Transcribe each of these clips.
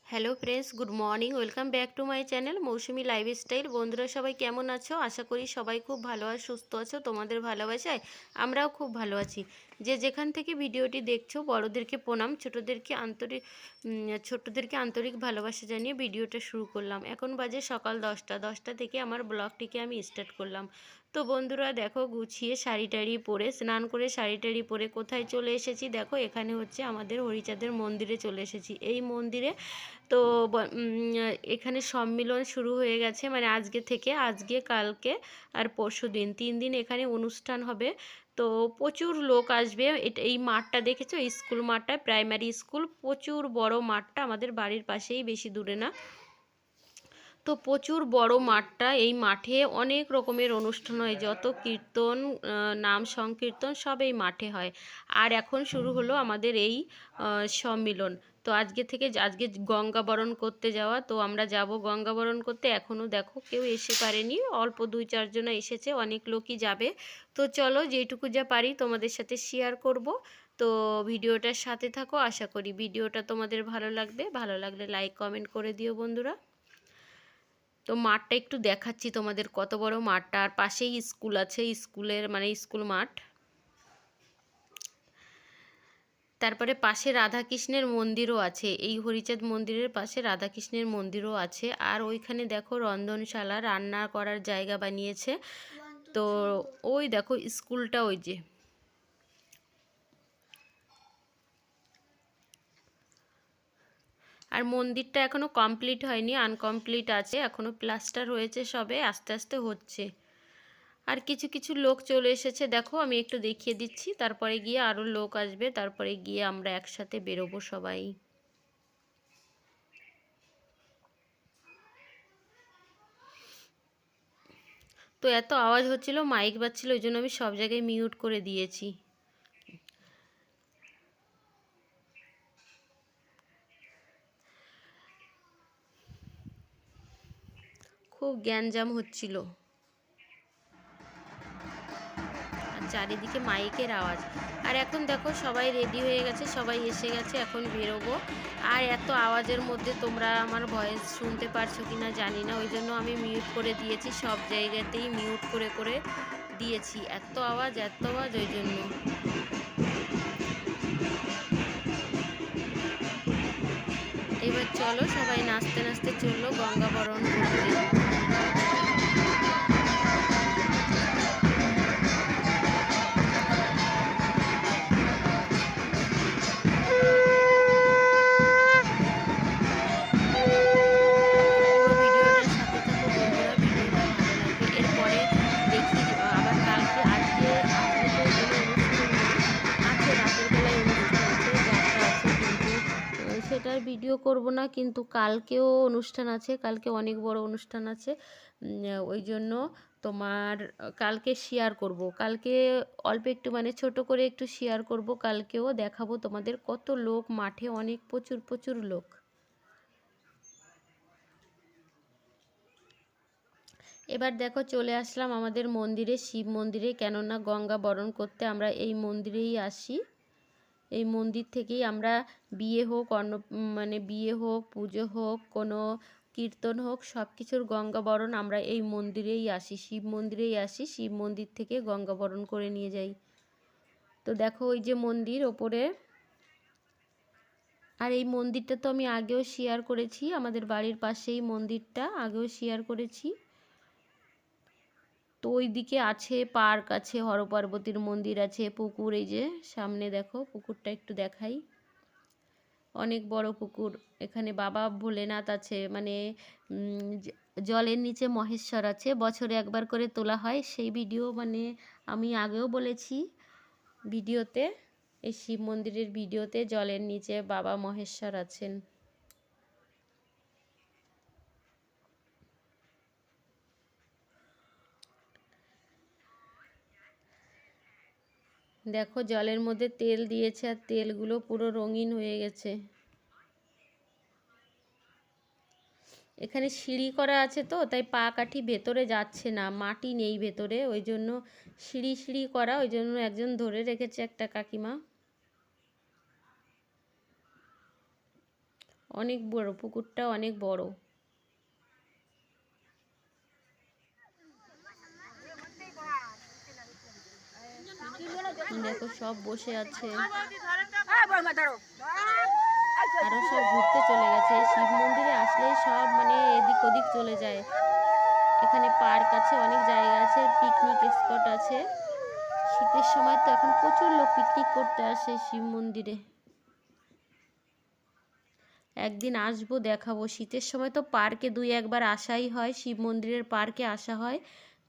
Hello friends, good morning. Welcome back to my channel Mousumi lifestyle. বন্ধুরা সবাই কেমন আছো? আশা করি সবাই খুব ভালো আর সুস্থ আছো। তোমাদের ভালোবাসায় আমরাও খুব ভালো আছি। যে যেখান থেকে ভিডিওটি দেখছো, বড়োদেরকে প্রণাম, ছোটদেরকে আন্তরিক ভালোবাসা জানিয়ে ভিডিওটা শুরু করলাম। এখন বাজে সকাল 10টা থেকে আমার ব্লগটিকে আমি স্টার্ট করলাম। তো বন্ধুরা দেখো, গুছিয়ে শাড়ি টাড়ি পরে, স্নান করে শাড়ি টাড়ি পরে কোথায় চলে এসেছি দেখো, এখানে হচ্ছে আমাদের হরিচাঁদের মন্দিরে চলে এসেছি। এই মন্দিরে তো এখানে সম্মিলন শুরু হয়ে গেছে, মানে আজকে থেকে, আজকে কালকে আর পরশু দিন 3 দিন এখানে অনুষ্ঠান হবে। তো প্রচুর লোক আসবে। এই মাঠটা দেখেছো, স্কুল মাঠটা, প্রাইমারি স্কুল, প্রচুর বড় মাঠটা, আমাদের বাড়ির পাশেই, বেশি দূরে না। তো প্রচুর বড় মাঠটা, এই মাঠে অনেক রকমের অনুষ্ঠান হয়, যত কীর্তন, নাম সংকীর্তন সব এই মাঠে হয়। আর এখন শুরু হলো আমাদের এই সম্মিলন। তো আজকে গঙ্গাবরণ করতে যাওয়া, তো আমরা যাব গঙ্গাবরণ করতে। এখনও দেখো কেউ এসে পারেনি, অল্প 2-4 জন এসেছে, অনেক লোকই যাবে। তো চলো, যেটুকু যা পারি তোমাদের সাথে শেয়ার করব। তো ভিডিওটার সাথে থাকো, আশা করি ভিডিওটা তোমাদের ভালো লাগবে। ভালো লাগলে লাইক কমেন্ট করে দিও বন্ধুরা। তো মাঠটা একটু দেখাচ্ছি তোমাদের, কত বড় মাঠটা, আর পাশেই স্কুল আছে, স্কুলের মানে স্কুল মাঠ। তারপরে পাশে রাধাকৃষ্ণের মন্দিরও আছে, এই হরিচাঁদ মন্দিরের পাশে রাধাকৃষ্ণের মন্দিরও আছে। আর ওইখানে দেখো রন্ধনশালা, রান্না করার জায়গা বানিয়েছে। তো ওই দেখো স্কুলটা, ওই যে। আর মন্দিরটা এখনো কমপ্লিট হয়নি, আনকমপ্লিট আছে, এখনো প্লাস্টার হয়েছে সবে, আস্তে আস্তে হচ্ছে। আর কিছু কিছু লোক চলে এসেছে দেখো, আমি একটু দেখিয়ে দিচ্ছি, তারপরে গিয়ে আরও লোক আসবে, তারপরে গিয়ে আমরা একসাথে বেরোবো সবাই। তো এত আওয়াজ হচ্ছিল, মাইক বাজছিল, ওই জন্য আমি সব জায়গায় মিউট করে দিয়েছি। খুব গ্যাঞ্জাম হচ্ছিল, আর চারিদিকে মাইকের আওয়াজ। আর এখন দেখো সবাই রেডি হয়ে গেছে, সবাই এসে গেছে, এখন বেরোবো। আর এত আওয়াজের মধ্যে তোমরা আমার ভয়েস শুনতে পারছো কি না জানি না, ওই জন্য আমি মিউট করে দিয়েছি, সব জায়গাতেই মিউট করে করে দিয়েছি। এত আওয়াজ, এত আওয়াজ, ওই জন্য। এবার চলো, সবাই নাচতে নাচতে চললো গঙ্গাবরণ করতে। পুরো ভিডিওটার সাথে থাকো বন্ধুরা, ভিডিওটা ভালো লাগবে। এরপরে দেখি আবার কালকে, আজকে আজকে তো কোনো অনুষ্ঠান নেই, আছে রাতের বেলায় অনুষ্ঠান আছে, যাত্রা আছে, কিন্তু সেটার ভিডিও করব না। কিন্তু কালকেও অনুষ্ঠান আছে, কালকে অনেক বড় অনুষ্ঠান আছে। ওই জন্য তোমার কালকে শেয়ার করব, কালকে অল্প একটু, মানে ছোট করে একটু শেয়ার করব, কালকেও দেখাবো তোমাদের কত লোক মাঠে, অনেক প্রচুর প্রচুর লোক। এবার দেখো চলে আসলাম আমাদের মন্দিরে, শিব মন্দিরে, কেননা গঙ্গা বরণ করতে আমরা এই মন্দিরেই আসি। এই মন্দির থেকেই আমরা বিয়ে হোক, মানে বিয়ে হোক, পুজো হোক, কোনো কীর্তন হোক, সব কিছুর গঙ্গা বরণ আমরা এই মন্দিরেই আসি, শিব মন্দিরেই আসি, শিব মন্দির থেকে গঙ্গা বরণ করে নিয়ে যাই। তো দেখো ওই যে মন্দির ওপরে। আর এই মন্দিরটা তো আমি আগেও শেয়ার করেছি, আমাদের বাড়ির পাশেই মন্দিরটা, আগেও শেয়ার করেছি। তো ওই দিকে আছে পার্ক আছে, হরপার্বতীর মন্দির আছে, পুকুর, এই যে সামনে দেখো পুকুরটা একটু দেখাই, অনেক বড় পুকুর। এখানে বাবা ভোলেনাথ আছে, মানে জলের নিচে মহেশ্বর আছে, বছরে একবার করে তোলা হয়, সেই ভিডিও মানে আমি আগেও বলেছি ভিডিওতে, এই শিব মন্দিরের ভিডিওতে, জলের নিচে বাবা মহেশ্বর আছেন। দেখো জলের মধ্যে তেল দিয়েছে, আর তেলগুলো পুরো রঙিন হয়ে গেছে। এখানে সিঁড়ি করা আছে, তো তাই পা কাঠি ভেতরে যাচ্ছে না, মাটি নেই ভেতরে, ওই জন্য সিঁড়ি সিঁড়ি করা, ওই জন্য একজন ধরে রেখেছে, একটা কাকিমা। অনেক বড়, পুকুরটা অনেক বড়। দেখো সব বসে আছে, আরো সব ঘুরতে চলে গেছে। শিব মন্দিরে আসলেই সব মানে এদিক ওদিক চলে যায়। এখানে পার্ক আছে, অনেক জায়গা আছে, পিকনিক স্পট আছে। শীতের সময় তো এখন প্রচুর লোক পিকনিক করতে আসে শিব মন্দিরে। একদিন আসবো, দেখাবো। শীতের সময় তো পার্কে 2-1বার আসাই হয়, শিব মন্দিরের পার্কে আসা হয়,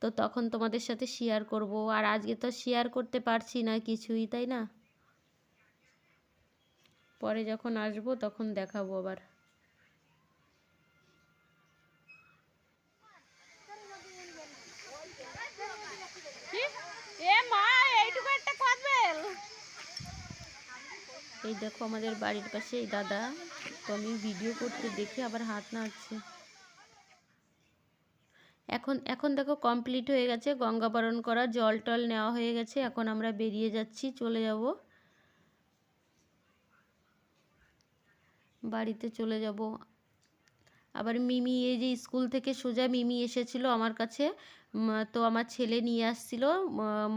তো তখন তোমাদের সাথে শেয়ার করব। আর আজকে তো শেয়ার করতে পারছি না কিছুই, তাই না? পরে যখন আসবো তখন দেখাবো আবার। এই দেখো আমাদের বাড়ির পাশে এই দাদা, তো আমি ভিডিও করতে দেখে আবার হাত নাড়ছে। এখন এখন দেখো কমপ্লিট হয়ে গেছে, গঙ্গাবরণ করা, জল টল নেওয়া হয়ে গেছে। এখন আমরা বেরিয়ে যাচ্ছি, চলে যাব বাড়িতে, চলে যাব। আবার মিমি, এই যে স্কুল থেকে সোজা মিমি এসেছিল আমার কাছে, তো আমার ছেলে নিয়ে আসছিল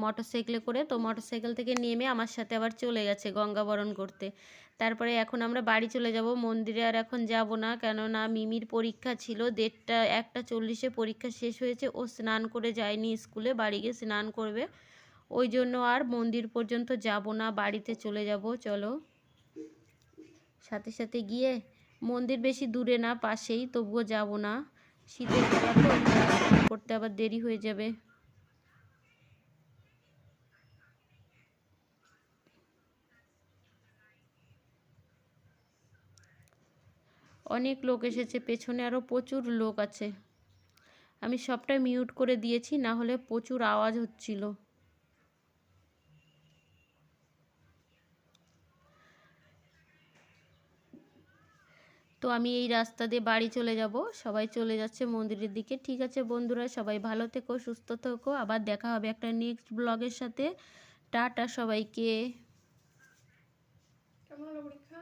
মোটরসাইকেলে করে, তো মোটরসাইকেল থেকে নেমে আমার সাথে আবার চলে গেছে গঙ্গাবরণ করতে। তারপরে এখন আমরা বাড়ি চলে যাব, মন্দিরে আর এখন যাব না, কেননা মিমির পরীক্ষা ছিল 1:40 পরীক্ষা শেষ হয়েছে। ও স্নান করে যায়নি স্কুলে, বাড়ি গিয়ে স্নান করবে, ওই জন্য আর মন্দির পর্যন্ত যাব না, বাড়িতে চলে যাব। চলো সাথে সাথে গিয়ে, মন্দির বেশি দূরে না, পাশেই, তবুও যাব না, শীতের বেলা তো স্নান করতে আবার দেরি হয়ে যাবে। অনেক লোক এসেছে, পেছনে আরও প্রচুর লোক আছে। আমি সবটা মিউট করে দিয়েছি, না হলে প্রচুর আওয়াজ হচ্ছিল। তো আমি এই রাস্তা দিয়ে বাড়ি চলে যাব, সবাই চলে যাচ্ছে মন্দিরের দিকে। ঠিক আছে বন্ধুরা, সবাই ভালো থেকো, সুস্থ থেকো, আবার দেখা হবে একটা নেক্সট ব্লগের সাথে। টাটা সবাইকে। কেমন হলো পরীক্ষা?